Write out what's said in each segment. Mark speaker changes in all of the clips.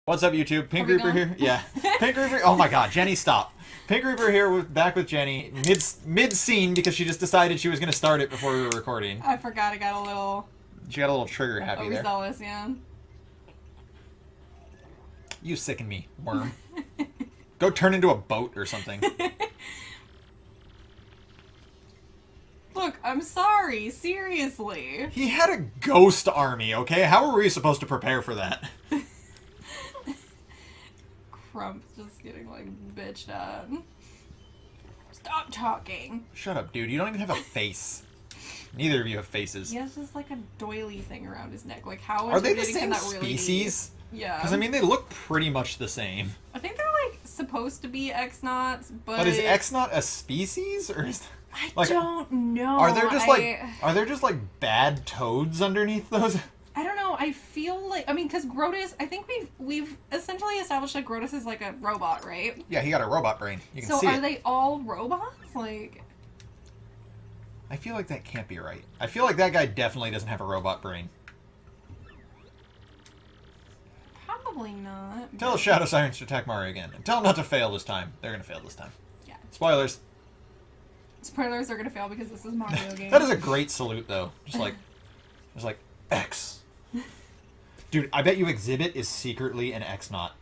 Speaker 1: What's up, YouTube? Pink Reaper here. Yeah, Pink Reaper. Oh my God, Jenny, stop. Pink Reaper here, back with Jenny, mid scene because she just decided she was gonna start it before we were recording.
Speaker 2: I forgot. I got a little.
Speaker 1: She got a little trigger happy there.
Speaker 2: Overzealous, yeah.
Speaker 1: You sicken me, worm. Go turn into a boat or something.
Speaker 2: Look, I'm sorry. Seriously.
Speaker 1: He had a ghost army. Okay, how were we supposed to prepare for that?
Speaker 2: Crump's just getting, like, bitched at. Stop talking.
Speaker 1: Shut up, dude. You don't even have a face. Neither of you have faces.
Speaker 2: He has just, like, a doily thing around his neck. Like, how
Speaker 1: are they the
Speaker 2: intimidating
Speaker 1: same
Speaker 2: can that really
Speaker 1: species?
Speaker 2: be? Yeah.
Speaker 1: Because, I mean, they look pretty much the same.
Speaker 2: I think they're, like, supposed to be X-Nauts, but...
Speaker 1: But is X-Naut a species? Or is...
Speaker 2: I
Speaker 1: like,
Speaker 2: don't know.
Speaker 1: Are there just, like, bad toads underneath those?
Speaker 2: I don't know. I feel like, I mean, because Grotus, I think we've essentially established that Grotus is like a robot, right?
Speaker 1: Yeah, he got a robot brain. You can see it.
Speaker 2: So are they all robots? Like,
Speaker 1: I feel like that can't be right. I feel like that guy definitely doesn't have a robot brain.
Speaker 2: Probably not.
Speaker 1: Tell the Shadow Sirens to attack Mario again. And tell them not to fail this time. They're going to fail this time.
Speaker 2: Yeah.
Speaker 1: Spoilers.
Speaker 2: Spoilers are going to fail because this is Mario game.
Speaker 1: That is a great salute, though. Just like, X. Dude, I bet you Exhibit is secretly an X-Naut.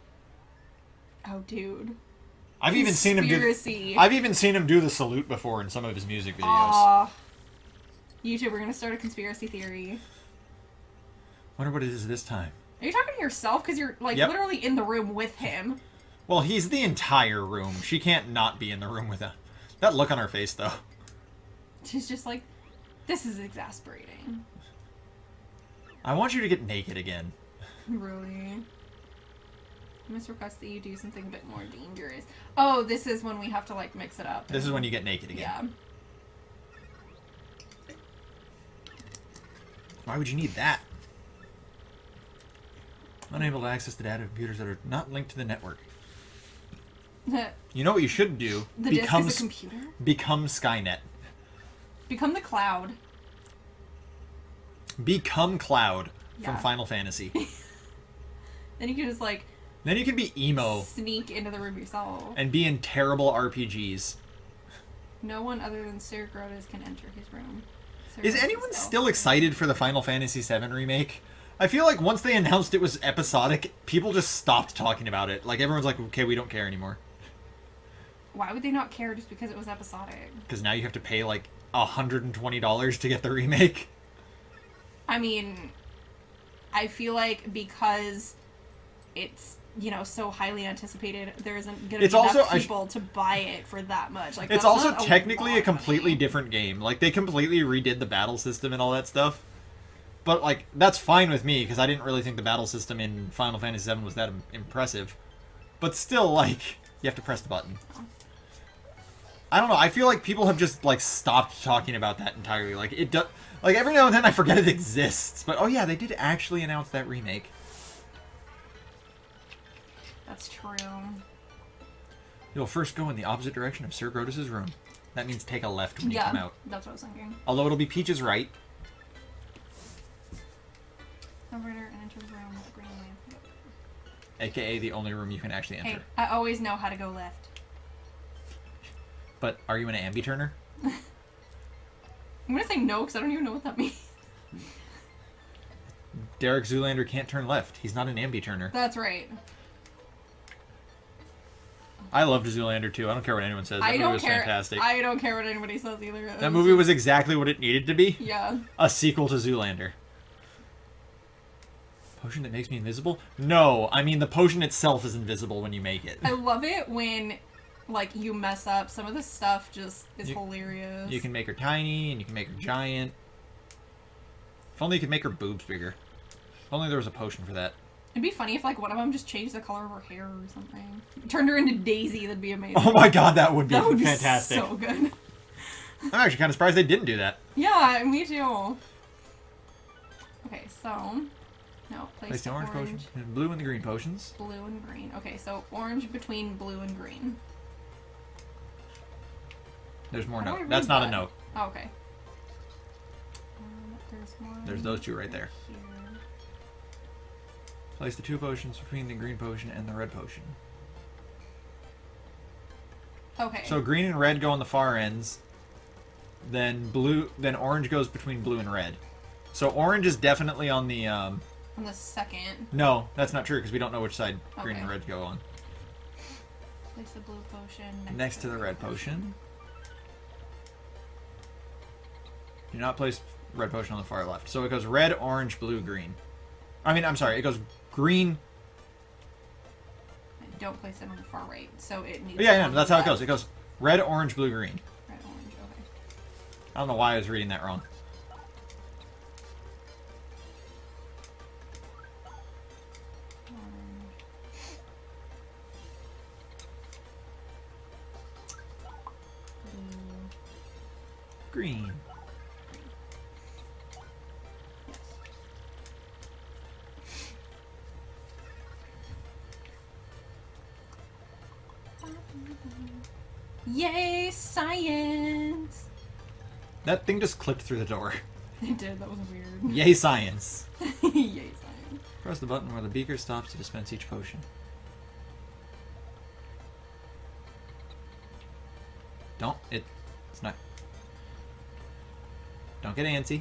Speaker 2: Oh, dude.
Speaker 1: I've even seen him do the salute before in some of his music videos.
Speaker 2: YouTube, we're gonna start a conspiracy theory.
Speaker 1: Wonder what it is this time.
Speaker 2: Are you talking to yourself? Because you're like literally in the room with him.
Speaker 1: Well, he's the entire room. She can't not be in the room with him. That look on her face, though.
Speaker 2: She's just like, this is exasperating.
Speaker 1: I want you to get naked again.
Speaker 2: Really? I must request that you do something a bit more dangerous. Oh, this is when we have to, like, mix it up.
Speaker 1: This is when you get naked again.
Speaker 2: Yeah.
Speaker 1: Why would you need that? Unable to access the data of computers that are not linked to the network. You know what you should do?
Speaker 2: The disk is a computer?
Speaker 1: Become Skynet.
Speaker 2: Become the Cloud.
Speaker 1: Become Cloud from Final Fantasy.
Speaker 2: Then you can just, like...
Speaker 1: Then you can be emo.
Speaker 2: Sneak into the room yourself.
Speaker 1: And be in terrible RPGs.
Speaker 2: No one other than Sir Grotus can enter his room.
Speaker 1: Is anyone still excited for the Final Fantasy VII remake? I feel like once they announced it was episodic, people just stopped talking about it. Like, everyone's like, okay, we don't care anymore.
Speaker 2: Why would they not care just because it was episodic?
Speaker 1: Because now you have to pay, like, $120 to get the remake.
Speaker 2: I mean, I feel like because it's, you know, so highly anticipated, there isn't going to be enough people to buy it for that much. Like,
Speaker 1: it's also technically a completely different game. Like, they completely redid the battle system and all that stuff. But, like, that's fine with me, because I didn't really think the battle system in Final Fantasy VII was that impressive. But still, like, you have to press the button. I don't know, I feel like people have just, like, stopped talking about that entirely. Like, it does... Like, every now and then I forget it exists. But, oh yeah, they did actually announce that remake.
Speaker 2: That's true.
Speaker 1: You'll first go in the opposite direction of Sir Grotus' room. That means take a left when you come out.
Speaker 2: That's what I was thinking.
Speaker 1: Although it'll be Peach's right.
Speaker 2: Operator and enter the room with the green lamp.
Speaker 1: AKA the only room you can actually enter.
Speaker 2: Hey, I always know how to go left.
Speaker 1: But are you an ambi-turner?
Speaker 2: I'm gonna say no, because I don't even know what that means.
Speaker 1: Derek Zoolander can't turn left. He's not an ambi-turner.
Speaker 2: That's right.
Speaker 1: I loved Zoolander too. I don't care what anyone says. That movie was fantastic.
Speaker 2: I don't care what anybody says either.
Speaker 1: That movie was exactly what it needed to be.
Speaker 2: Yeah.
Speaker 1: A sequel to Zoolander. Potion that makes me invisible? No, I mean the potion itself is invisible when you make it.
Speaker 2: I love it when, like, you mess up. Some of the stuff just is hilarious.
Speaker 1: You can make her tiny, and you can make her giant. If only you could make her boobs bigger. If only there was a potion for that.
Speaker 2: It'd be funny if, like, one of them just changed the color of her hair or something. Turned her into Daisy, that'd be amazing.
Speaker 1: Oh my god, that would be fantastic.
Speaker 2: So good.
Speaker 1: I'm actually kind of surprised they didn't do that.
Speaker 2: Yeah, me too. Okay, so... No, place
Speaker 1: the orange potion. Blue and the green potions.
Speaker 2: Blue and green. Okay, so orange between blue and green.
Speaker 1: There's more note. That's not a note.
Speaker 2: Oh, okay.
Speaker 1: There's those two right there.
Speaker 2: Here.
Speaker 1: Place the 2 potions between the green potion and the red potion.
Speaker 2: Okay.
Speaker 1: So green and red go on the far ends. Then orange goes between blue and red. So orange is definitely on the
Speaker 2: on the second.
Speaker 1: No, that's not true because we don't know which side green and red go on.
Speaker 2: Place the blue potion
Speaker 1: next to the red potion. Do not place red potion on the far left. So it goes red, orange, blue, green. I mean, I'm sorry, it goes green.
Speaker 2: Don't place it on the far right. So it needs.
Speaker 1: Yeah, that's how it goes. It goes red, orange, blue, green.
Speaker 2: Red, orange. Okay.
Speaker 1: I don't know why I was reading that wrong. Green.
Speaker 2: Yay, science!
Speaker 1: That thing just clipped through the door.
Speaker 2: It did, that was weird.
Speaker 1: Yay, science.
Speaker 2: Yay, science.
Speaker 1: Press the button where the beaker stops to dispense each potion. It's not. Don't get antsy.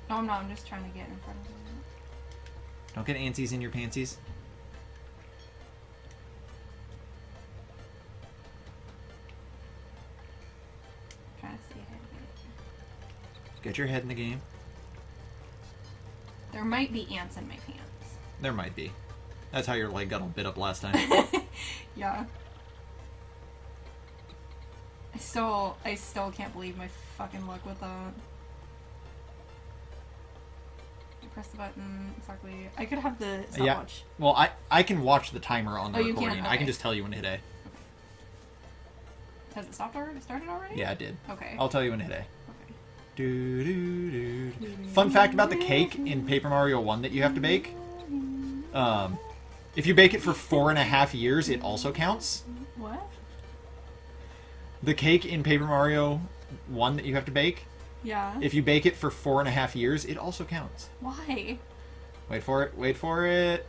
Speaker 2: No, I'm not. I'm just trying to get in front of it.
Speaker 1: Don't get antsies in your pantsies.
Speaker 2: I'm trying to stay ahead of it.
Speaker 1: Get your head in the game.
Speaker 2: There might be ants in my pants.
Speaker 1: There might be. That's how your leg got all bit up last time.
Speaker 2: Yeah. I still can't believe my fucking luck with that. I press the button exactly. I could have the stopwatch.
Speaker 1: Yeah. Well, I can watch the timer on the recording.
Speaker 2: You can? Okay.
Speaker 1: I can just tell you when to hit A.
Speaker 2: Okay. Has it started already?
Speaker 1: Yeah, it did.
Speaker 2: Okay.
Speaker 1: I'll tell you when to hit A.
Speaker 2: Okay.
Speaker 1: Do, do, do. Fun fact about the cake in Paper Mario 1 that you have to bake. If you bake it for 4.5 years, it also counts.
Speaker 2: What?
Speaker 1: The cake in Paper Mario 1 that you have to bake.
Speaker 2: Yeah.
Speaker 1: If you bake it for 4.5 years, it also counts.
Speaker 2: Why?
Speaker 1: Wait for it. Wait for it.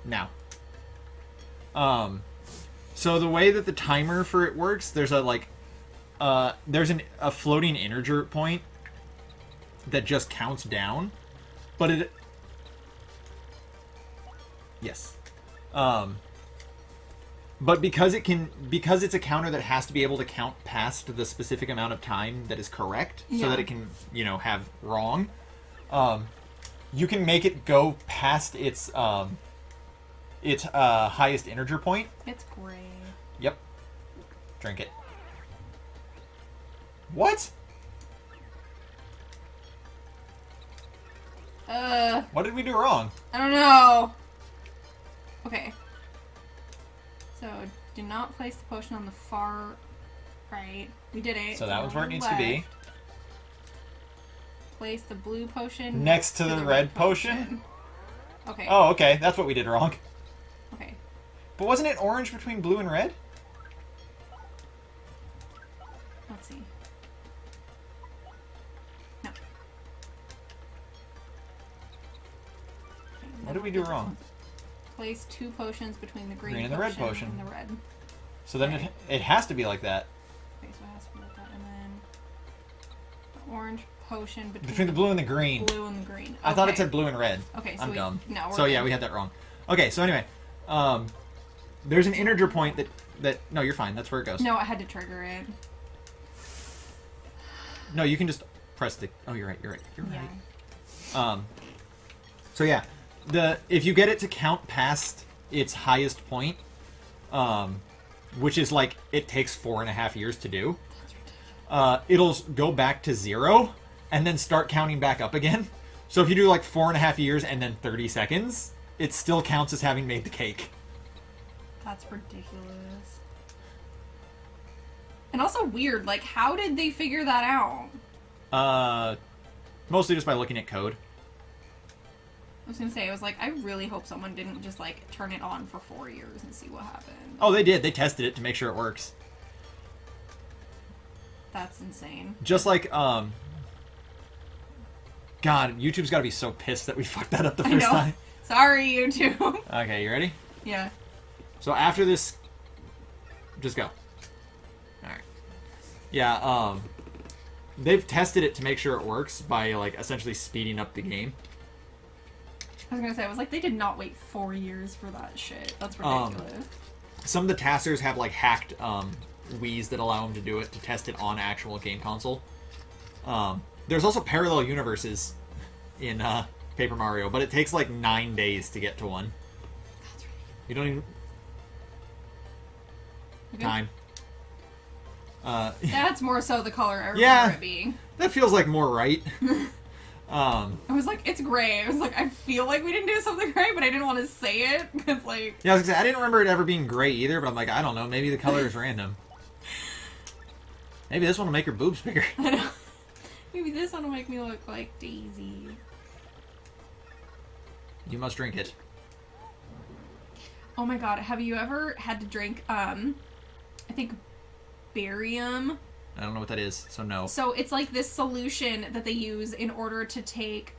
Speaker 1: Now. So the way that the timer for it works, there's a floating integer point that just counts down, but it. Yes. But because it's a counter that has to be able to count past the specific amount of time that is correct, so that it can, have wrong, you can make it go past its highest integer point.
Speaker 2: It's gray.
Speaker 1: Yep. Drink it. What? What did we do wrong?
Speaker 2: I don't know. Okay. So, do not place the potion on the far right. We did it.
Speaker 1: So that one's where it needs to be.
Speaker 2: Place the blue potion
Speaker 1: next to the red potion.
Speaker 2: Okay.
Speaker 1: Oh, okay. That's what we did wrong.
Speaker 2: Okay.
Speaker 1: But wasn't it orange between blue and red?
Speaker 2: Let's see. No.
Speaker 1: What did we do wrong?
Speaker 2: Place 2 potions between the green
Speaker 1: and the red potion.
Speaker 2: And the red.
Speaker 1: So then it has to be like that.
Speaker 2: Okay, so it has to be like that. And then the orange potion
Speaker 1: between the blue and the green.
Speaker 2: Blue and the green. Okay.
Speaker 1: I thought it said blue and red.
Speaker 2: Okay, so
Speaker 1: I'm dumb.
Speaker 2: No,
Speaker 1: so yeah, we had that wrong. Okay, so anyway, there's an integer point that no, you're fine. That's where it goes.
Speaker 2: No, I had to trigger it.
Speaker 1: No, you can just press the. Oh, you're right. You're
Speaker 2: Yeah.
Speaker 1: right. So yeah, if you get it to count past its highest point, which is like it takes 4.5 years to do, it'll go back to 0 and then start counting back up again. So if you do like 4.5 years and then 30 seconds, it still counts as having made the cake.
Speaker 2: That's ridiculous. And also weird, like, how did they figure that out?
Speaker 1: Mostly just by looking at code.
Speaker 2: I was gonna say, I was like, I really hope someone didn't just, like, turn it on for 4 years and see what happened.
Speaker 1: Oh, they did. They tested it to make sure it works.
Speaker 2: That's insane.
Speaker 1: Just like, God, YouTube's got to be so pissed that we fucked that up the first time.
Speaker 2: Sorry, YouTube.
Speaker 1: Okay, you ready?
Speaker 2: Yeah.
Speaker 1: So after this, just go. All right. Yeah. They've tested it to make sure it works by like essentially speeding up the game.
Speaker 2: I was gonna say, I was like, they did not wait 4 years for that shit. That's ridiculous.
Speaker 1: Some of the testers have like hacked Wii's that allow them to do it to test it on actual game console. There's also parallel universes in Paper Mario, but it takes like 9 days to get to one.
Speaker 2: That's right.
Speaker 1: You don't even...
Speaker 2: Okay.
Speaker 1: Time.
Speaker 2: That's more so the color I remember it being.
Speaker 1: That feels like more right.
Speaker 2: I was like, it's gray. I was like, I feel like we didn't do something right, but I didn't want to say it, because, like...
Speaker 1: Yeah, I was gonna say, I didn't remember it ever being gray either, but I'm like, I don't know, maybe the color is random. Maybe this one will make her boobs bigger.
Speaker 2: I know. Maybe this one will make me look like Daisy.
Speaker 1: You must drink it.
Speaker 2: Oh my god, have you ever had to drink, I think, barium?
Speaker 1: I don't know what that is, so no.
Speaker 2: So it's like this solution that they use in order to take,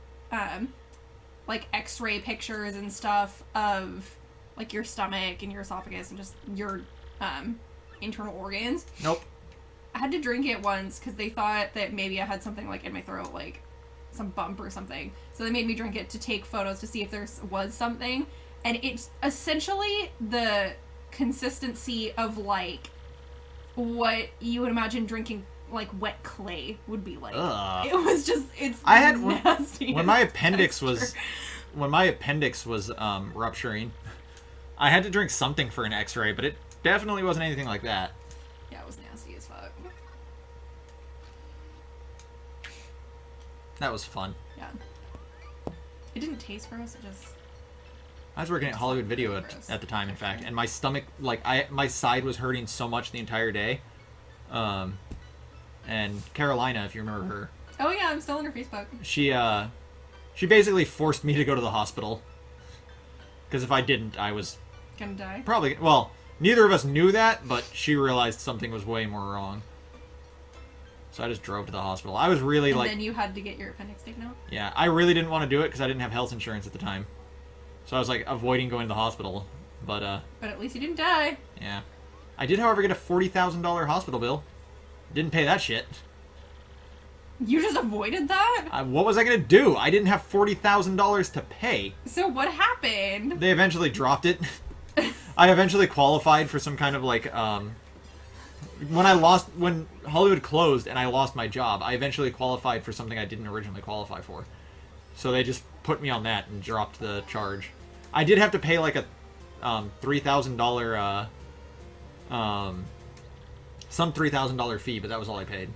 Speaker 2: like, x-ray pictures and stuff of, like, your stomach and your esophagus and just your, internal organs.
Speaker 1: Nope.
Speaker 2: I had to drink it once because they thought that maybe I had something, like, in my throat, like, some bump or something. So they made me drink it to take photos to see if there was something. And it's essentially the consistency of, like, what you would imagine drinking, like, wet clay would be like.
Speaker 1: Ugh.
Speaker 2: It was just, it's
Speaker 1: I had
Speaker 2: nasty.
Speaker 1: When my appendix was rupturing, I had to drink something for an x-ray, but it definitely wasn't anything like that.
Speaker 2: Yeah, it was nasty as fuck.
Speaker 1: That was fun.
Speaker 2: Yeah. It didn't taste gross, it just...
Speaker 1: I was working at Hollywood Video at the time, in fact, and my stomach, like, my side was hurting so much the entire day. And Carolina, if you remember her.
Speaker 2: Oh yeah, I'm still on her Facebook.
Speaker 1: She basically forced me to go to the hospital. Because if I didn't, I was...
Speaker 2: Gonna die?
Speaker 1: Probably, well, neither of us knew that, but she realized something was way more wrong. So I just drove to the hospital. I was really,
Speaker 2: and
Speaker 1: like...
Speaker 2: then you had to get your appendix taken out?
Speaker 1: Yeah, I really didn't want to do it because I didn't have health insurance at the time. So I was, like, avoiding going to the hospital. But
Speaker 2: at least you didn't die.
Speaker 1: Yeah. I did, however, get a $40,000 hospital bill. Didn't pay that shit.
Speaker 2: You just avoided that?
Speaker 1: What was I going to do? I didn't have $40,000 to pay.
Speaker 2: So what happened?
Speaker 1: They eventually dropped it. I eventually qualified for some kind of, like, when Hollywood closed and I lost my job, I eventually qualified for something I didn't originally qualify for. So they just put me on that and dropped the charge. I did have to pay like a $3,000 some $3,000 fee, but that was all I paid.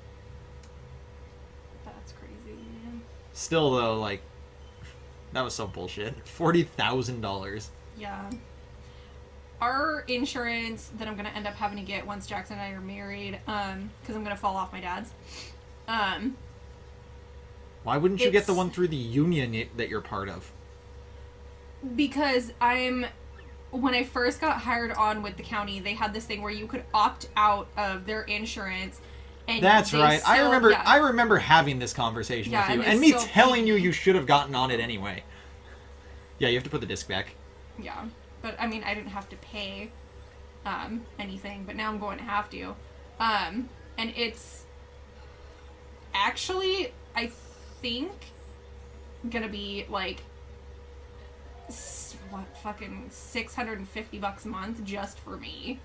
Speaker 2: That's crazy, man.
Speaker 1: Still though, like, that was so bullshit. $40,000.
Speaker 2: Yeah. Our insurance that I'm gonna end up having to get once Jackson and I are married, because I'm gonna fall off my dad's.
Speaker 1: Why wouldn't you get the one through the union that you're part of?
Speaker 2: Because when I first got hired on with the county, they had this thing where you could opt out of their insurance. And
Speaker 1: that's right.
Speaker 2: Still,
Speaker 1: I remember having this conversation with you, and me telling you should have gotten on it anyway. Yeah, you have to put the disc back.
Speaker 2: Yeah, but I mean, I didn't have to pay anything, but now I'm going to have to. And it's actually, I think, gonna be like fucking $650 a month just for me.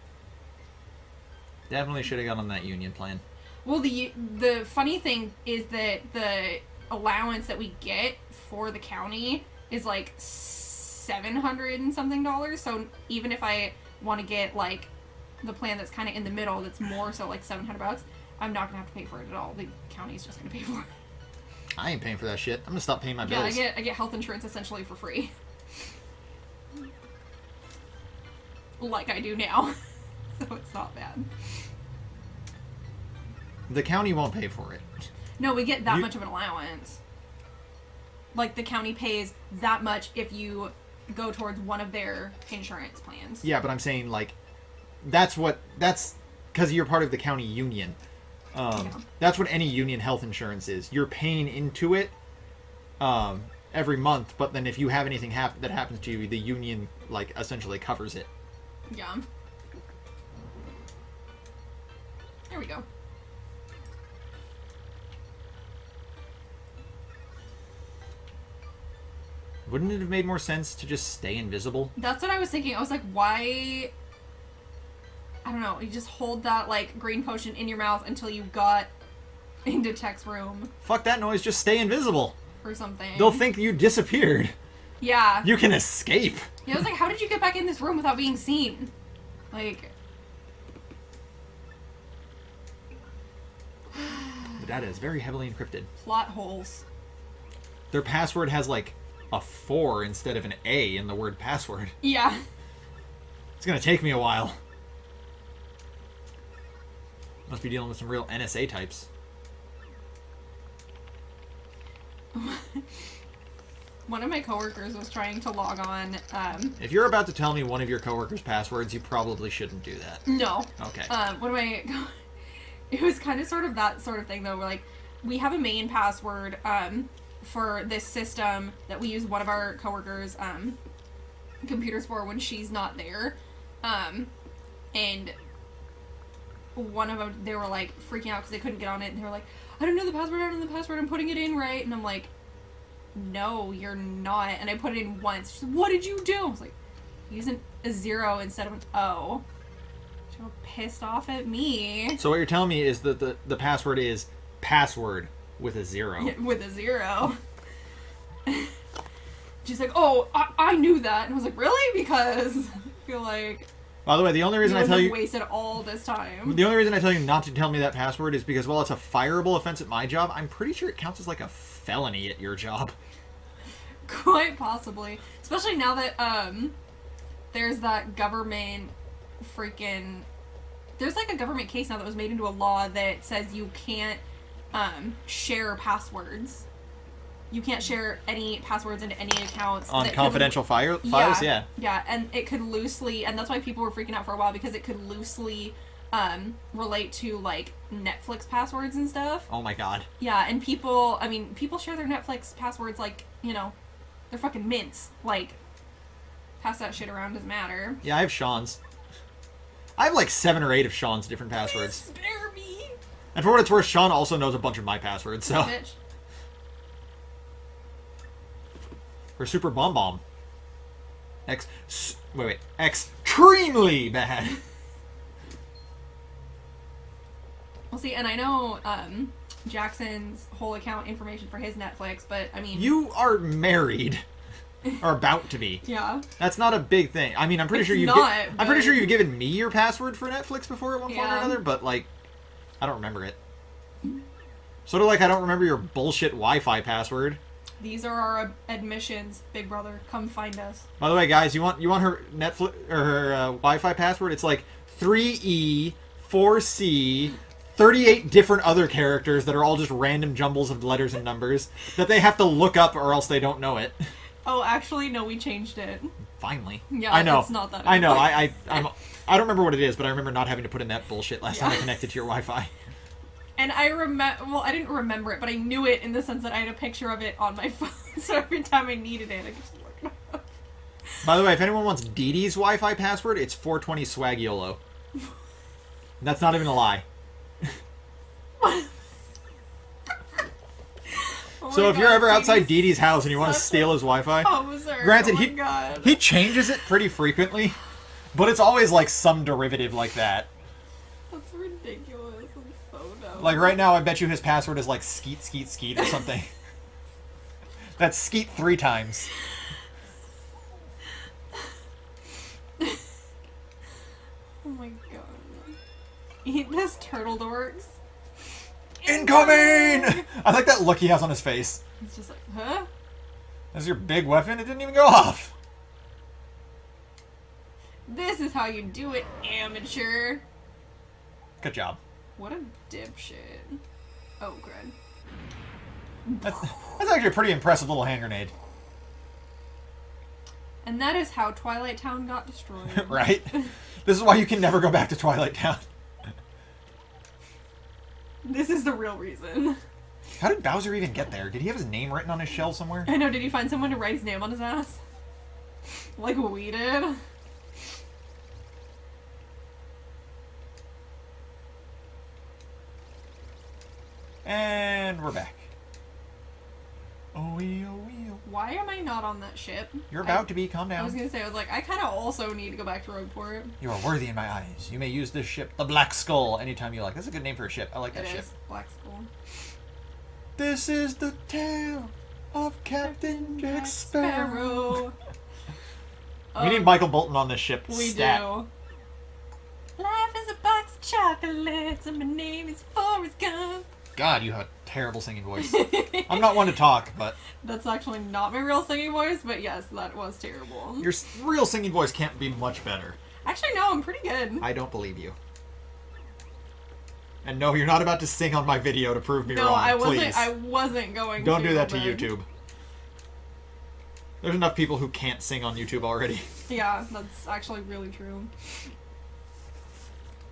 Speaker 1: Definitely should have got on that union plan.
Speaker 2: Well, the funny thing is that the allowance that we get for the county is like $700 and something. So even if I want to get like the plan that's kind of in the middle, that's more so like $700, I'm not gonna have to pay for it at all. The county's just gonna pay for it.
Speaker 1: I ain't paying for that shit. I'm gonna stop paying my bills.
Speaker 2: Yeah, I get health insurance essentially for free. Like I do now. So it's not bad.
Speaker 1: The county won't pay for it.
Speaker 2: No, we get that much of an allowance. Like, the county pays that much if you go towards one of their insurance plans.
Speaker 1: Yeah, but I'm saying, like, that's because you're part of the county union.
Speaker 2: Yeah.
Speaker 1: That's what any union health insurance is. You're paying into it every month, but then if you have anything that happens to you, the union, like, essentially covers it.
Speaker 2: Yeah. There we go.
Speaker 1: Wouldn't it have made more sense to just stay invisible?
Speaker 2: That's what I was thinking. I was like, why... I don't know. You just hold that, like, green potion in your mouth until you got into Tech's room.
Speaker 1: Fuck that noise, just stay invisible.
Speaker 2: Or something.
Speaker 1: They'll think you disappeared.
Speaker 2: Yeah.
Speaker 1: You can escape.
Speaker 2: Yeah, I was like, how did you get back in this room without being seen? Like...
Speaker 1: The data is very heavily encrypted.
Speaker 2: Plot holes.
Speaker 1: Their password has, like, a 4 instead of an A in the word password.
Speaker 2: Yeah.
Speaker 1: It's gonna take me a while. Must be dealing with some real NSA types.
Speaker 2: One of my coworkers was trying to log on.
Speaker 1: If you're about to tell me one of your coworkers' passwords, you probably shouldn't do that.
Speaker 2: No.
Speaker 1: Okay.
Speaker 2: One of my... It was kind of sort of that sort of thing, though. Where, like, we have a main password for this system that we use one of our coworkers' computers for when she's not there. And one of them, they were, like, freaking out because they couldn't get on it. And they were like, I don't know the password, I don't know the password, I'm putting it in right. And I'm like, no, you're not. And I put it in once. She's like, what did you do? I was like, using a 0 instead of an O. She was pissed off at me.
Speaker 1: So what you're telling me is that the password is password with a 0.
Speaker 2: Yeah, with a 0. She's like, oh, I knew that. And I was like, really? Because I feel like...
Speaker 1: By the way, the only reason I tell you...
Speaker 2: wasted all this time.
Speaker 1: The only reason I tell you not to tell me that password is because while it's a fireable offense at my job, I'm pretty sure it counts as like a felony at your job.
Speaker 2: Quite possibly. Especially now that, there's that government freaking... There's like a government case now that was made into a law that says you can't, share passwords. You can't share any passwords into any accounts.
Speaker 1: On confidential files? Yeah.
Speaker 2: Yeah, and it could loosely... And that's why people were freaking out for a while, because it could loosely relate to, like, Netflix passwords and stuff.
Speaker 1: Oh my god.
Speaker 2: Yeah, and people... I mean, people share their Netflix passwords like, you know, they're fucking mints. Like, pass that shit around, doesn't matter.
Speaker 1: Yeah, I have Sean's. I have like 7 or 8 of Sean's different passwords.
Speaker 2: Please spare me!
Speaker 1: And for what it's worth, Sean also knows a bunch of my passwords, so...
Speaker 2: Bitch.
Speaker 1: For Super Bomb Bomb. Extremely bad.
Speaker 2: Well, see, and I know Jackson's whole account information for his Netflix, but I mean...
Speaker 1: You are married. Or about to be.
Speaker 2: Yeah.
Speaker 1: That's not a big thing. I mean, I'm pretty sure you've I'm pretty sure you've given me your password for Netflix before at one point or another, but like I don't remember it. Sort of like I don't remember your bullshit Wi-Fi password.
Speaker 2: These are our admissions, Big Brother. Come find us.
Speaker 1: By the way, guys, you want her Netflix or her Wi-Fi password? It's like 3E, 4C, 38 different other characters that are all just random jumbles of letters and numbers that they have to look up or else they don't know it.
Speaker 2: Oh, actually, no, we changed it.
Speaker 1: Finally.
Speaker 2: Yeah,
Speaker 1: I know.
Speaker 2: It's not that
Speaker 1: I know.
Speaker 2: anymore.
Speaker 1: I don't remember what it is, but I remember not having to put in that bullshit last time I connected to your Wi-Fi.
Speaker 2: And I remember, well, I didn't remember it, but I knew it in the sense that I had a picture of it on my phone, so every time I needed it, I could just look it up.
Speaker 1: By the way, if anyone wants Dee Dee's Wi-Fi password, it's 420 swag YOLO. That's not even a lie. So if you're ever outside Dee Dee's house and you want to steal his Wi-Fi, granted, he changes it pretty frequently, but it's always like some derivative like that.
Speaker 2: That's ridiculous. It's so dumb.
Speaker 1: Like right now, I bet you his password is like skeet skeet skeet or something. That's skeet 3 times.
Speaker 2: Oh my god. Eat this turtle dorks.
Speaker 1: Incoming! I like that look he has on his face.
Speaker 2: It's just like, huh?
Speaker 1: That's your big weapon? It didn't even go off.
Speaker 2: This is how you do it, amateur.
Speaker 1: Good job.
Speaker 2: What a dipshit. Oh, crud.
Speaker 1: That's actually a pretty impressive little hand grenade.
Speaker 2: And that is how Twilight Town got destroyed.
Speaker 1: Right? This is why you can never go back to Twilight Town.
Speaker 2: This is the real reason.
Speaker 1: How did Bowser even get there? Did he have his name written on his shell somewhere?
Speaker 2: I know, did he find someone to write his name on his ass? Like we did?
Speaker 1: And we're back. Oh,
Speaker 2: Why am I not on that ship?
Speaker 1: You're about to be. Calm down.
Speaker 2: I was gonna say, I was like, I kind of also need to go back to Rogueport.
Speaker 1: You are worthy in my eyes. You may use this ship, the Black Skull, anytime you like. That's a good name for a ship. I like that
Speaker 2: It
Speaker 1: ship.
Speaker 2: is. Black Skull.
Speaker 1: This is the tale of Captain Jack Sparrow. We need Michael Bolton on this ship.
Speaker 2: We
Speaker 1: Stat.
Speaker 2: do. Life is a box of chocolates and my name is Forrest Gump.
Speaker 1: God, you have a terrible singing voice. I'm not one to talk, but...
Speaker 2: That's actually not my real singing voice, but yes, that was terrible.
Speaker 1: Your real singing voice can't be much better.
Speaker 2: Actually, no, I'm pretty good.
Speaker 1: I don't believe you. And no, you're not about to sing on my video to prove me wrong.
Speaker 2: No, I wasn't.
Speaker 1: Please.
Speaker 2: I wasn't going.
Speaker 1: Don't do that to
Speaker 2: but...
Speaker 1: YouTube. There's enough people who can't sing on YouTube already.
Speaker 2: Yeah, that's actually really true.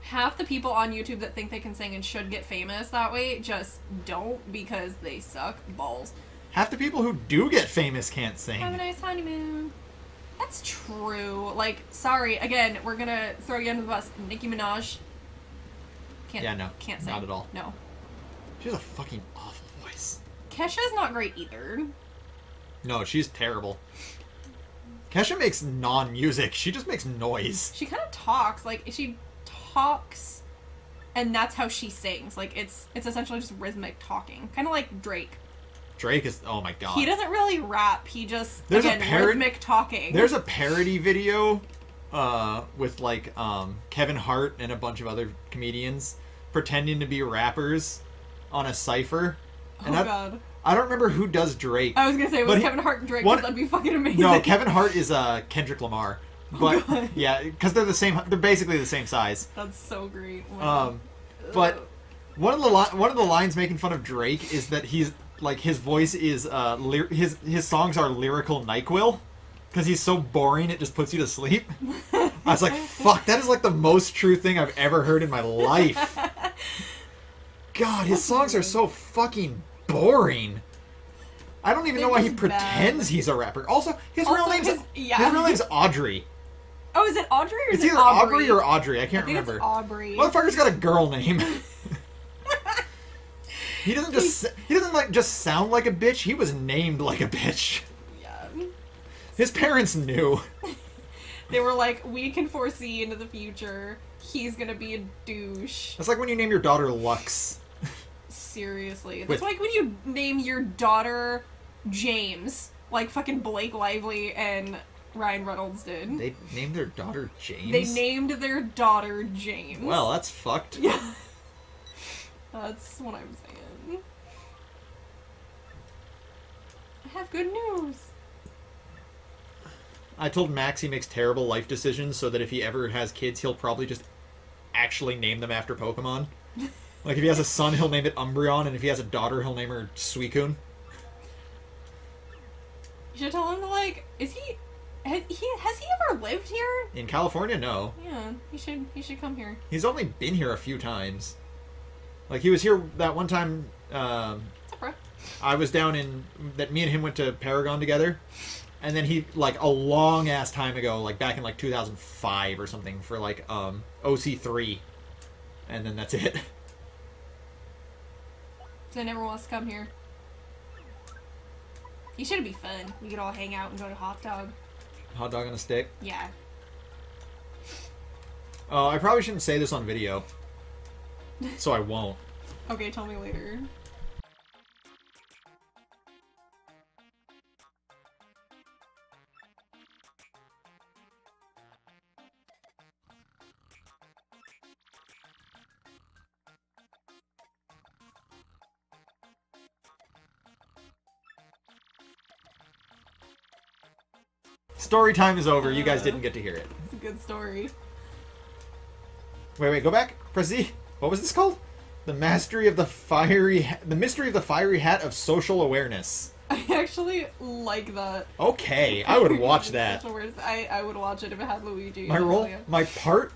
Speaker 2: Half the people on YouTube that think they can sing and should get famous that way just don't because they suck balls.
Speaker 1: Half the people who do get famous can't sing.
Speaker 2: Have a nice honeymoon. That's true. Like, sorry, again, we're gonna throw you under the bus. Nicki Minaj. Can't,
Speaker 1: Yeah, no.
Speaker 2: Can't sing.
Speaker 1: Not at all.
Speaker 2: No.
Speaker 1: She has a fucking awful voice.
Speaker 2: Kesha's not great either.
Speaker 1: No, she's terrible. Kesha makes non-music. She just makes noise.
Speaker 2: She kind of talks. Like, she talks, and that's how she sings. Like, it's essentially just rhythmic talking. Kind of like Drake.
Speaker 1: Drake is... Oh my god.
Speaker 2: He doesn't really rap. He just,
Speaker 1: There's
Speaker 2: again, rhythmic talking.
Speaker 1: There's a parody video with, like, Kevin Hart and a bunch of other comedians pretending to be rappers on a cipher. And
Speaker 2: God.
Speaker 1: I don't remember who does Drake.
Speaker 2: I was gonna say, it was Kevin Hart and Drake, because that'd be fucking amazing.
Speaker 1: No, Kevin Hart is Kendrick Lamar. But, yeah, because they're the same... They're basically the same size.
Speaker 2: That's so great. Oh
Speaker 1: but one of the lines making fun of Drake is that he's... Like, his voice is, his songs are lyrical NyQuil. Because he's so boring, it just puts you to sleep. I was like, fuck, that is like the most true thing I've ever heard in my life. God, his songs are so fucking boring. I don't even know why he pretends he's a rapper. Also, his real name's Audrey.
Speaker 2: Oh, is it Audrey or is
Speaker 1: it's
Speaker 2: it
Speaker 1: either Aubrey or Audrey. I can't remember.
Speaker 2: It's Aubrey.
Speaker 1: Motherfucker's got a girl name. He doesn't like just sound like a bitch. He was named like a bitch.
Speaker 2: Yeah.
Speaker 1: His parents knew.
Speaker 2: They were like, we can foresee into the future. He's gonna be a douche.
Speaker 1: That's like when you name your daughter Lux.
Speaker 2: Seriously. That's like when you name your daughter James. Like fucking Blake Lively and Ryan Reynolds did.
Speaker 1: They named their daughter James?
Speaker 2: They named their daughter James.
Speaker 1: Well, that's fucked.
Speaker 2: Yeah. That's what I'm saying. I have good news.
Speaker 1: I told Max he makes terrible life decisions so that if he ever has kids, he'll probably just actually name them after Pokemon. Like, if he has a son, he'll name it Umbreon, and if he has a daughter, he'll name her Suicune.
Speaker 2: You should tell him to, like, has he ever lived here?
Speaker 1: In California, no.
Speaker 2: Yeah, he should come here.
Speaker 1: He's only been here a few times. Like, he was here that one time,
Speaker 2: What's up, bro?
Speaker 1: I was down in... That me and him went to Paragon together. And then he, like, a long-ass time ago, like, back in, like, 2005 or something, for, like, OC3. And then that's it.
Speaker 2: So he never wants to come here. He should be fun. We could all hang out and go to Hot Dog.
Speaker 1: Hot dog on a stick?
Speaker 2: Yeah.
Speaker 1: Oh, I probably shouldn't say this on video. So I won't.
Speaker 2: Okay, tell me later.
Speaker 1: Story time is over. You guys didn't get to hear it.
Speaker 2: It's a good story.
Speaker 1: Wait, go back. Press Z. What was this called? The mystery of the fiery hat of social awareness.
Speaker 2: I actually like that.
Speaker 1: Okay, I would watch that.
Speaker 2: I would watch it if it had Luigi.
Speaker 1: My part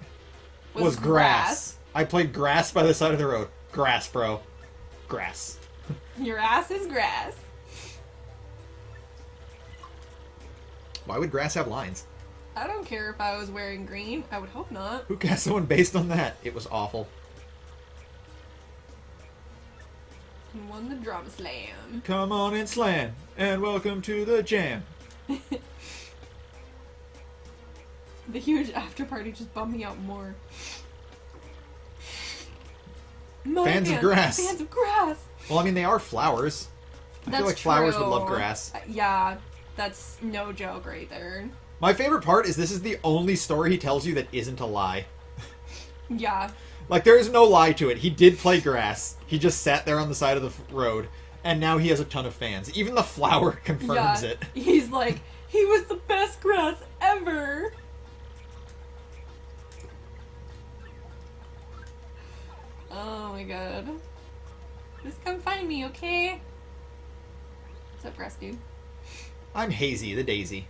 Speaker 1: was grass. I played grass by the side of the road. Grass, bro. Grass.
Speaker 2: Your ass is grass.
Speaker 1: Why would grass have lines?
Speaker 2: I don't care if I was wearing green. I would hope not.
Speaker 1: Who cast someone based on that? It was awful.
Speaker 2: You won the drum slam.
Speaker 1: Come on and slam, and welcome to the jam.
Speaker 2: The huge after party just bummed me out more.
Speaker 1: Fans of grass.
Speaker 2: Fans of grass.
Speaker 1: Well, I mean, they are flowers. I feel like flowers would love grass.
Speaker 2: Yeah, that's no joke right there.
Speaker 1: My favorite part is this is the only story he tells you that isn't a lie.
Speaker 2: Yeah.
Speaker 1: Like, there is no lie to it. He did play grass. He just sat there on the side of the road, and now he has a ton of fans. Even the flower confirms it.
Speaker 2: He's like, he was the best grass ever. Oh my god. Just come find me, okay? What's up, grass dude?
Speaker 1: I'm Hazy, the daisy.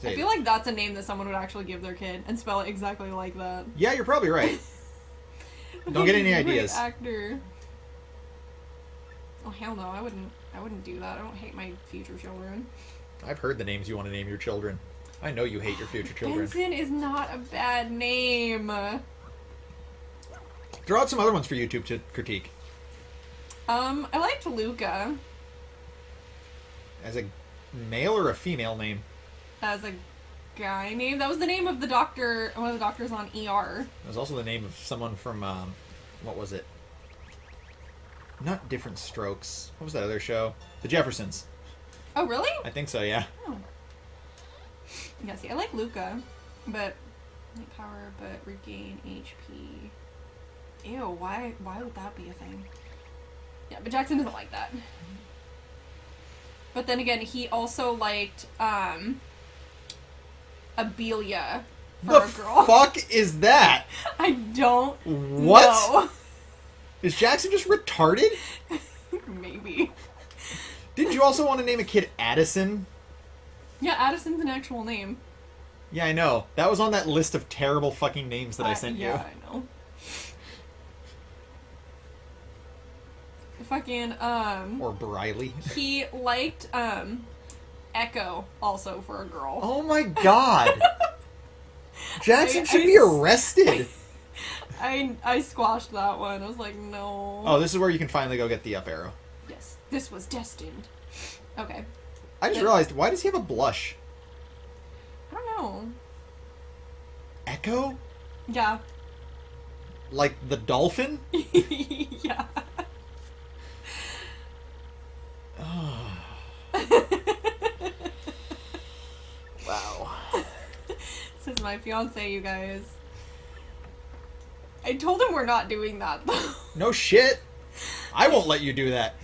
Speaker 2: I feel like that's a name that someone would actually give their kid and spell it exactly like that.
Speaker 1: Yeah, you're probably right. Don't get any ideas.
Speaker 2: Actor. Oh hell no, I wouldn't do that. I don't hate my future children.
Speaker 1: I've heard the names you want to name your children. I know you hate your future children.
Speaker 2: Benson is not a bad name.
Speaker 1: Draw out some other ones for YouTube to critique.
Speaker 2: I liked Luca.
Speaker 1: As a male or a female name?
Speaker 2: As a guy name. That was the name of the doctor, one of the doctors on ER.
Speaker 1: It was also the name of someone from, what was it? Not Different Strokes. What was that other show? The Jeffersons.
Speaker 2: Oh, really?
Speaker 1: I think so, yeah.
Speaker 2: Oh. Yeah, see, I like Luca, but like power, but regain HP. Ew, why would that be a thing? Yeah, but Jackson doesn't like that. But then again, he also liked, Abelia for a girl.
Speaker 1: The fuck is that?
Speaker 2: I don't
Speaker 1: What?
Speaker 2: know.
Speaker 1: Is Jackson just retarded?
Speaker 2: Maybe.
Speaker 1: Didn't you also want to name a kid Addison?
Speaker 2: Yeah, Addison's an actual name.
Speaker 1: Yeah, I know. That was on that list of terrible fucking names that I sent you.
Speaker 2: Yeah, I know. Fucking,
Speaker 1: Or Briley.
Speaker 2: he liked, Echo also for a girl.
Speaker 1: Oh my god! Jackson should be arrested!
Speaker 2: I squashed that one. I was like, no.
Speaker 1: Oh, this is where you can finally go get the up arrow.
Speaker 2: Yes, this was destined. Okay.
Speaker 1: I just realized, why does he have a blush?
Speaker 2: I don't know.
Speaker 1: Echo?
Speaker 2: Yeah.
Speaker 1: Like the dolphin?
Speaker 2: Yeah.
Speaker 1: Wow.
Speaker 2: This is my fiance, you guys. I told him we're not doing that, though.
Speaker 1: No shit. I won't let you do that.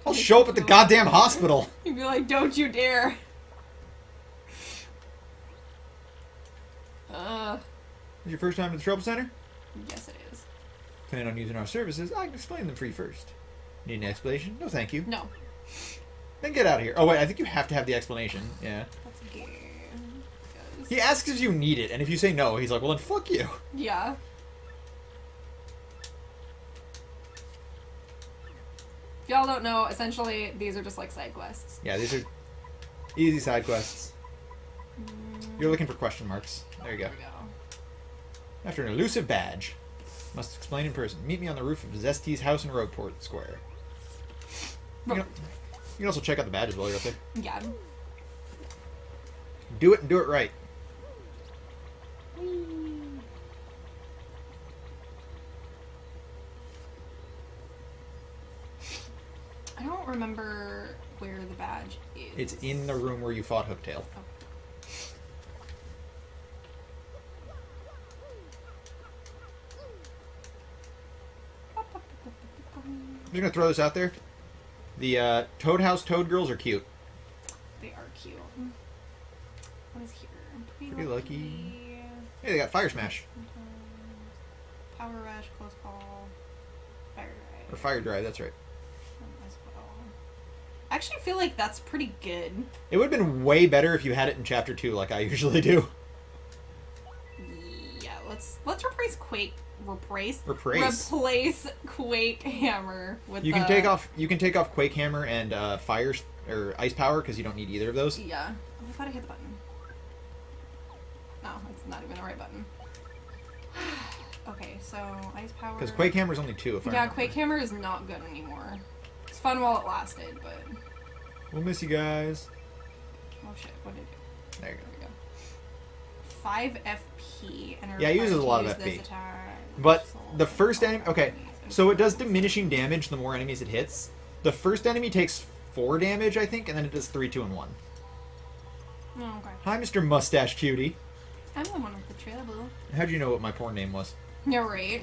Speaker 1: I'll show up at the goddamn hospital.
Speaker 2: He'd be like, don't you dare.
Speaker 1: Is your first time to the Trouble Center?
Speaker 2: Yes, it is.
Speaker 1: Plan on using our services? I can explain them for you first. Need an explanation? No, thank you.
Speaker 2: No.
Speaker 1: Then get out of here. Oh, wait, I think you have to have the explanation. Yeah.
Speaker 2: That's a game. Because...
Speaker 1: He asks if you need it, and if you say no, he's like, well, then fuck you.
Speaker 2: Yeah. If y'all don't know, essentially, these are just like side quests.
Speaker 1: Yeah, these are easy side quests. You're looking for question marks. There you go.
Speaker 2: There we go.
Speaker 1: After an elusive badge. Must explain in person. Meet me on the roof of Zestie's house in Roadport Square. You can also check out the badges while you're up there.
Speaker 2: Yeah.
Speaker 1: Do it and do it right.
Speaker 2: I don't remember where the badge is.
Speaker 1: It's in the room where you fought Hooktail.
Speaker 2: Oh.
Speaker 1: I'm just gonna throw this out there. The Toad House Toad Girls are cute.
Speaker 2: They are cute. What is here?
Speaker 1: Pretty lucky. Hey, they got Fire Smash.
Speaker 2: Power Rush, Close Call, Fire Drive.
Speaker 1: Or Fire Drive, that's right.
Speaker 2: As well. I actually feel like that's pretty good.
Speaker 1: It would have been way better if you had it in Chapter 2 like I usually do.
Speaker 2: Yeah, let's replace replace Quake Hammer with
Speaker 1: you can take off Quake Hammer and Fire or Ice Power because you don't need either of those.
Speaker 2: Yeah. Oh, I thought I hit the button. No, it's not even the right button. Okay, so Ice Power.
Speaker 1: Because Quake Hammer is only 2. If I remember.
Speaker 2: Quake Hammer is not good anymore. It's fun while it lasted, but.
Speaker 1: We'll miss you guys.
Speaker 2: Oh shit! What did it do?
Speaker 1: There you go.
Speaker 2: 5 FP. And
Speaker 1: yeah, it uses a lot of FP. But the first enemy... Okay, so it does diminishing damage the more enemies it hits. The first enemy takes 4 damage, I think, and then it does 3, 2, and 1.
Speaker 2: Oh, okay.
Speaker 1: Hi, Mr. Mustache Cutie.
Speaker 2: I'm the one with the trouble.
Speaker 1: How'd you know what my porn name was?
Speaker 2: You're right.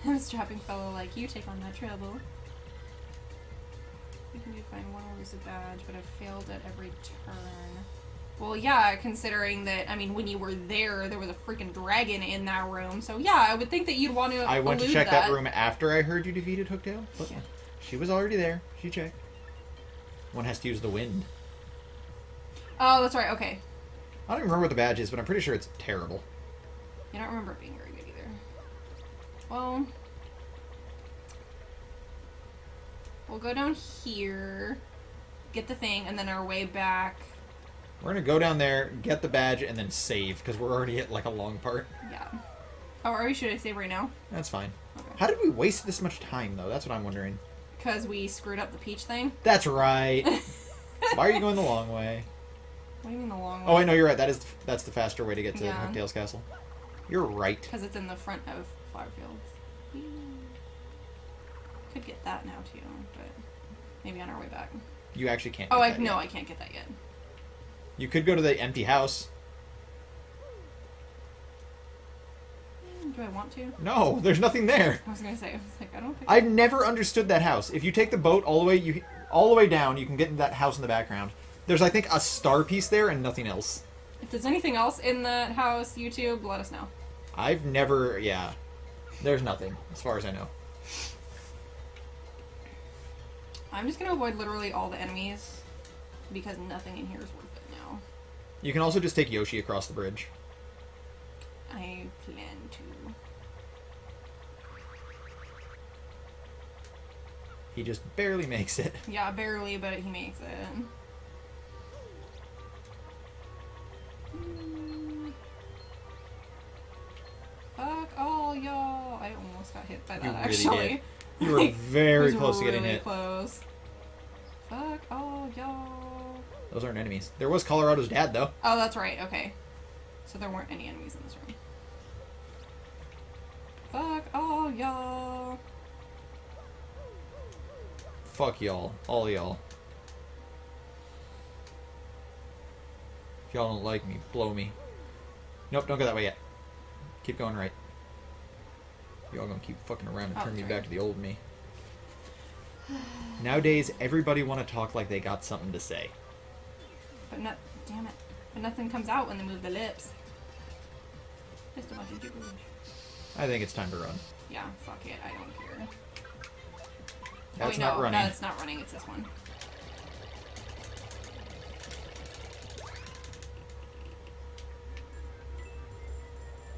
Speaker 2: I'm a strapping fellow like you take on that trouble. You can find one elusive badge, but I've failed at every turn. Well, yeah, considering that, I mean, when you were there was a freaking dragon in that room. So, yeah, I would think that you'd want to
Speaker 1: I went to check that room after I heard you defeated Hooktail, but
Speaker 2: yeah.
Speaker 1: She was already there. She checked. One has to use the wind.
Speaker 2: Oh, that's right, okay.
Speaker 1: I don't even remember what the badge is, but I'm pretty sure it's terrible.
Speaker 2: I don't remember it being very good either. Well, we'll go down here, get the thing, and then our way back...
Speaker 1: We're going to go down there, get the badge, and then save, because we're already at, like, a long part.
Speaker 2: Yeah. Oh, are we? Should I save right now?
Speaker 1: That's fine.
Speaker 2: Okay.
Speaker 1: How did we waste this much time, though? That's what I'm wondering.
Speaker 2: Because we screwed up the peach thing?
Speaker 1: That's right. Why are you going the long way?
Speaker 2: What do you mean the long way?
Speaker 1: Oh, I know, you're right. That's the faster way to get to
Speaker 2: Yeah.
Speaker 1: Hooktail's castle. You're right.
Speaker 2: Because it's in the front of Flowerfields. Could get that now, too, but maybe on our way back.
Speaker 1: You actually can't
Speaker 2: Oh,
Speaker 1: get that
Speaker 2: no,
Speaker 1: yet.
Speaker 2: I can't get that yet.
Speaker 1: You could go to the empty house.
Speaker 2: Do I want to?
Speaker 1: No, there's nothing there.
Speaker 2: I was gonna say, I was like, I don't think...
Speaker 1: I've never understood that house. If you take the boat all the way down, you can get into that house in the background. There's, I think, a star piece there and nothing else.
Speaker 2: If there's anything else in that house, YouTube, let us know.
Speaker 1: I've never... Yeah. There's nothing, as far as I know.
Speaker 2: I'm just gonna avoid literally all the enemies, because nothing in here is worth it now.
Speaker 1: You can also just take Yoshi across the bridge.
Speaker 2: I plan to.
Speaker 1: He just barely makes it.
Speaker 2: Yeah, barely, but he makes it. Fuck all y'all. I almost got hit by that,
Speaker 1: You really
Speaker 2: actually.
Speaker 1: did. You were very
Speaker 2: was
Speaker 1: close to getting
Speaker 2: really
Speaker 1: hit.
Speaker 2: Close. Fuck all y'all.
Speaker 1: Those aren't enemies. There was Colorado's dad, though.
Speaker 2: Oh, that's right. Okay. So there weren't any enemies in this room. Fuck all y'all.
Speaker 1: Fuck y'all. All y'all. If y'all don't like me, blow me. Nope, don't go that way yet. Keep going right. Y'all gonna keep fucking around and turn me back to the old me. Nowadays, everybody want to talk like they got something to say.
Speaker 2: But not, damn it. But nothing comes out when they move the lips. Just a bunch of gibberish.
Speaker 1: I think it's time to run.
Speaker 2: Yeah, fuck it. I don't care.
Speaker 1: That's
Speaker 2: wait,
Speaker 1: not
Speaker 2: no,
Speaker 1: running.
Speaker 2: No, it's not running. It's this one.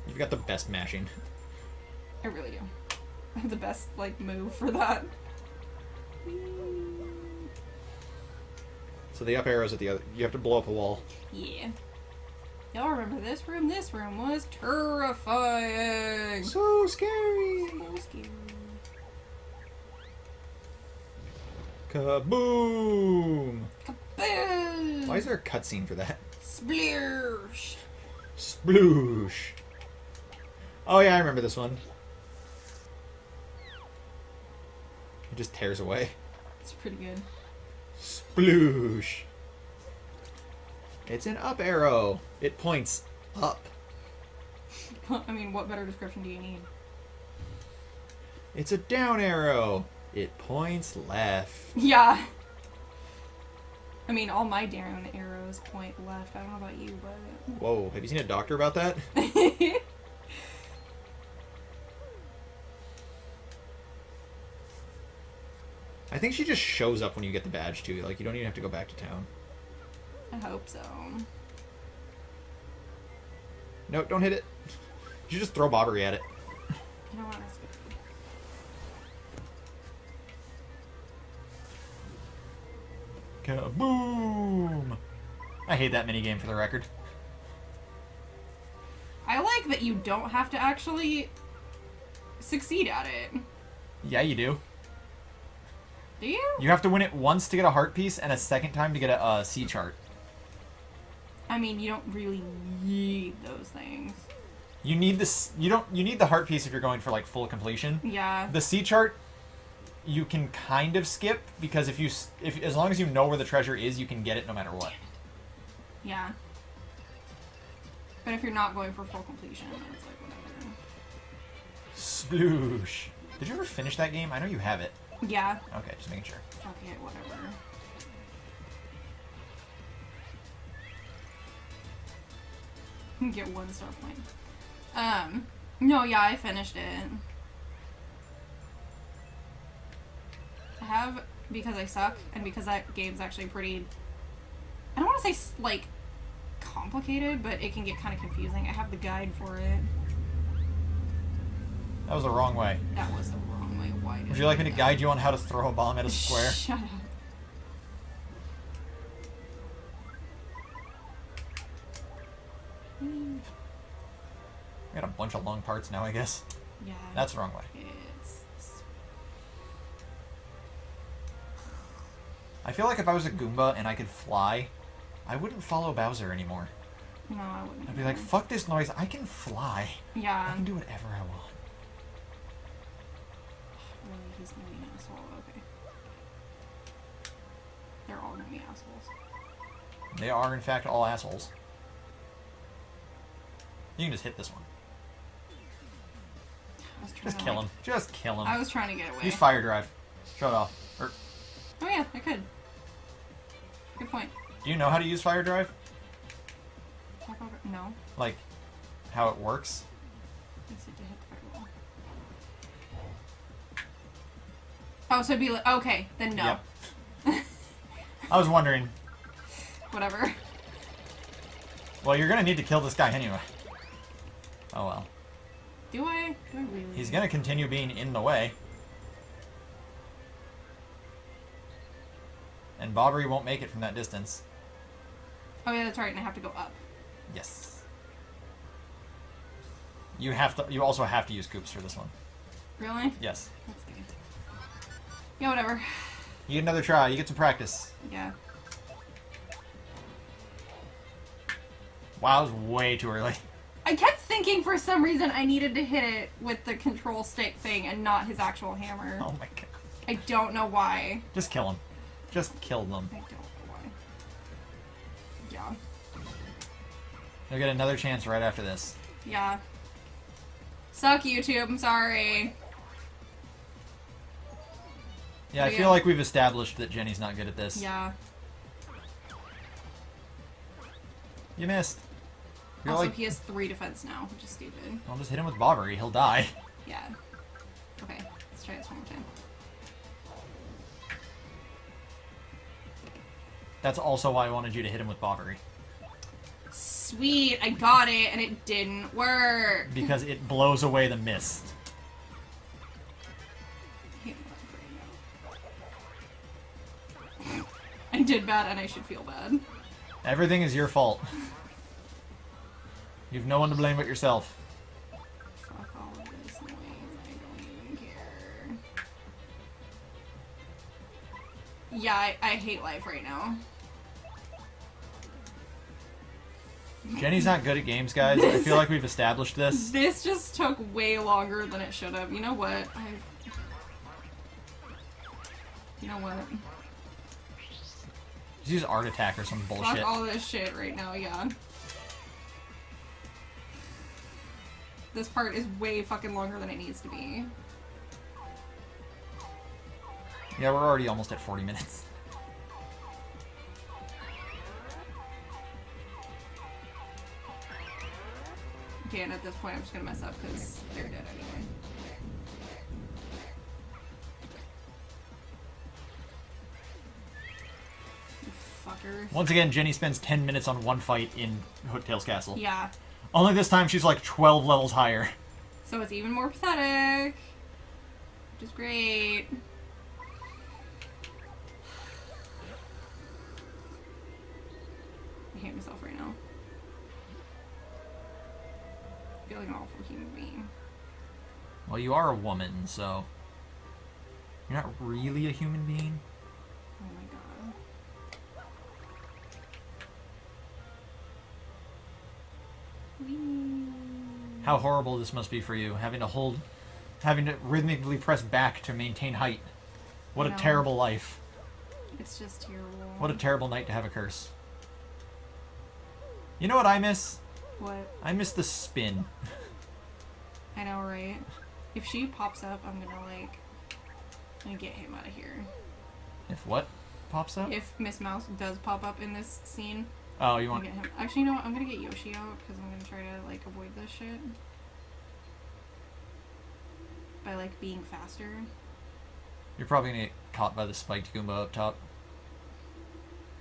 Speaker 1: You've got the best mashing.
Speaker 2: I really do. I have the best, like, move for that.
Speaker 1: So the up arrow's at the other... You have to blow up a wall.
Speaker 2: Yeah. Y'all remember this room? This room was terrifying!
Speaker 1: So scary!
Speaker 2: So scary.
Speaker 1: Kaboom!
Speaker 2: Kaboom!
Speaker 1: Why is there a cutscene for that?
Speaker 2: Sploosh!
Speaker 1: Sploosh! Oh yeah, I remember this one. It just tears away.
Speaker 2: It's pretty good.
Speaker 1: Sploosh! It's an up arrow. It points up.
Speaker 2: I mean, what better description do you need?
Speaker 1: It's a down arrow. It points left.
Speaker 2: Yeah. I mean, all my down arrows point left. I don't know about you, but...
Speaker 1: Whoa, have you seen a doctor about that? I think she just shows up when you get the badge, too. Like, you don't even have to go back to town.
Speaker 2: I hope so.
Speaker 1: No, don't hit it. You just throw Bobbery at it.
Speaker 2: You know what? That's good.
Speaker 1: Kaboom! I hate that minigame for the record.
Speaker 2: I like that you don't have to actually succeed at it.
Speaker 1: Yeah, you do.
Speaker 2: Do you?
Speaker 1: You have to win it once to get a heart piece and a second time to get a C chart.
Speaker 2: I mean, you don't really need those things.
Speaker 1: You need this. You need the heart piece if you're going for like full completion.
Speaker 2: Yeah.
Speaker 1: The C chart, you can kind of skip because if as long as you know where the treasure is, you can get it no matter what.
Speaker 2: Yeah. But if you're not going for full completion, then it's like whatever.
Speaker 1: Sploosh. Did you ever finish that game? I know you have it.
Speaker 2: Yeah.
Speaker 1: Okay, just making sure.
Speaker 2: Fuck it, whatever. Get 1 star point. No, yeah, I finished it. I have, because I suck, and because that game's actually pretty, I don't want to say, like, complicated, but it can get kind of confusing. I have the guide for it.
Speaker 1: That was the wrong way.
Speaker 2: That was the wrong way. Why did
Speaker 1: Would you like me to guide you on how to throw a bomb at a square?
Speaker 2: Shut up.
Speaker 1: We got a bunch of long parts now, I guess.
Speaker 2: Yeah.
Speaker 1: That's the wrong way.
Speaker 2: It's...
Speaker 1: I feel like if I was a Goomba and I could fly, I wouldn't follow Bowser anymore.
Speaker 2: No, I wouldn't.
Speaker 1: I'd be like, fuck this noise, I can fly.
Speaker 2: Yeah.
Speaker 1: I can do whatever I want.
Speaker 2: Really, he's gonna be an asshole. Okay. They're all gonna be assholes.
Speaker 1: They are, in fact, all assholes. You can just hit this one. Just kill him. Just kill him.
Speaker 2: I was trying to get away.
Speaker 1: Use Fire Drive. Show it off. Or,
Speaker 2: Oh yeah, I could. Good point.
Speaker 1: do you know how to use Fire Drive?
Speaker 2: No.
Speaker 1: Like, how it works?
Speaker 2: Needs to hit the firewall. Oh, so it'd be like, okay, then no.
Speaker 1: Yep. I was wondering.
Speaker 2: Whatever.
Speaker 1: Well, you're gonna need to kill this guy anyway. Oh well.
Speaker 2: Do I? Do I really?
Speaker 1: He's gonna continue being in the way. And Bobbery won't make it from that distance.
Speaker 2: Oh yeah, that's right, and I have to go up.
Speaker 1: Yes. You have to. You also have to use Coops for this one.
Speaker 2: Really?
Speaker 1: Yes.
Speaker 2: That's good. Yeah, whatever.
Speaker 1: You get another try. You get some practice.
Speaker 2: Yeah.
Speaker 1: Wow, that was way too early.
Speaker 2: I kept thinking for some reason I needed to hit it with the control stick thing and not his actual hammer.
Speaker 1: Oh my god.
Speaker 2: I don't know why.
Speaker 1: Just kill him. Just kill them.
Speaker 2: I don't know why. Yeah.
Speaker 1: You'll get another chance right after this.
Speaker 2: Yeah. Suck, YouTube. I'm sorry.
Speaker 1: Yeah, I feel like we've established that Jenny's not good at this.
Speaker 2: Yeah.
Speaker 1: You missed. You're
Speaker 2: Also,
Speaker 1: like,
Speaker 2: he has 3 defense now, which is stupid.
Speaker 1: I'll just hit him with Bobbery. He'll die.
Speaker 2: Yeah. Okay, let's try this one more time.
Speaker 1: That's also why I wanted you to hit him with Bobbery.
Speaker 2: Sweet, I got it, and it didn't work.
Speaker 1: Because it blows away the mist.
Speaker 2: I did bad, and I should feel bad.
Speaker 1: Everything is your fault. You've no one to blame but yourself.
Speaker 2: Fuck all of this noise, I don't even care. Yeah, I hate life right now.
Speaker 1: Jenny's not good at games, guys. I feel like we've established this.
Speaker 2: This just took way longer than it should have. You know what? You know what?
Speaker 1: Just use Art Attack or some bullshit.
Speaker 2: Fuck all this shit right now, yeah. This part is way fucking longer than it needs to be.
Speaker 1: Yeah, we're already almost at 40 minutes.
Speaker 2: Okay, and at this point I'm just gonna mess up because they're dead anyway. You fuckers.
Speaker 1: Once again, Jenny spends 10 minutes on one fight in Hooktail's castle.
Speaker 2: Yeah.
Speaker 1: Only this time she's like 12 levels higher.
Speaker 2: So it's even more pathetic. Which is great. I hate myself right now. I feel like an awful human being.
Speaker 1: Well, you are a woman, so... You're not really a human being.
Speaker 2: Oh my god. Whee.
Speaker 1: How horrible this must be for you, having to rhythmically press back to maintain height. What a
Speaker 2: No.
Speaker 1: terrible life.
Speaker 2: It's just terrible.
Speaker 1: What a terrible night to have a curse. You know what I miss?
Speaker 2: What?
Speaker 1: I miss the spin.
Speaker 2: I know, right? If she pops up, I'm gonna get him out of here.
Speaker 1: If what pops up?
Speaker 2: If Miss Mouse does pop up in this scene,
Speaker 1: Oh, you
Speaker 2: I'll
Speaker 1: want...
Speaker 2: get him. Actually, you know what? I'm gonna get Yoshi out because I'm gonna try to like avoid this shit by like being faster.
Speaker 1: You're probably gonna get caught by the spiked Goomba up top.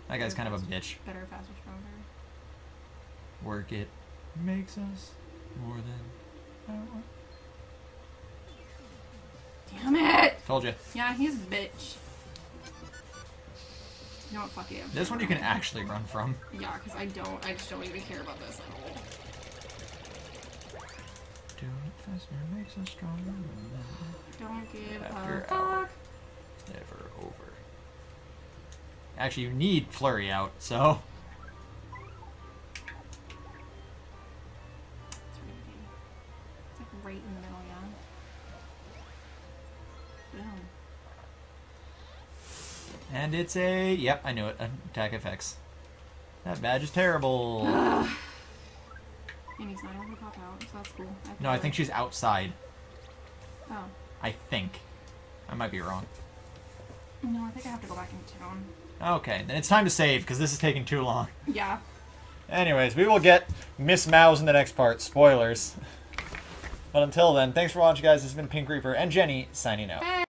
Speaker 1: That guy's kind of a bitch.
Speaker 2: Better, faster, stronger.
Speaker 1: Work it makes us more than...
Speaker 2: Damn it!
Speaker 1: Told you.
Speaker 2: Yeah, he's a bitch. You know what? Fuck it.
Speaker 1: This one you can actually run from.
Speaker 2: Yeah, because I just don't even care about this at all.
Speaker 1: Doing it faster makes us stronger.
Speaker 2: Don't give
Speaker 1: After
Speaker 2: a fuck.
Speaker 1: It's never over. Actually, you need Flurry out, so...
Speaker 2: It's like right in the middle, yeah. Boom.
Speaker 1: And it's a... Yep, I knew it. Attack effects. That badge is terrible.
Speaker 2: And he's not able to pop out, so that's cool.
Speaker 1: No, I think she's outside.
Speaker 2: Oh.
Speaker 1: I think. I might be wrong.
Speaker 2: No, I think I have to go back into town.
Speaker 1: Okay, then it's time to save, because this is taking too long.
Speaker 2: Yeah.
Speaker 1: Anyways, we will get Miss Mouse in the next part. Spoilers. But until then, thanks for watching, guys. This has been Pink Reaper and Jenny signing out.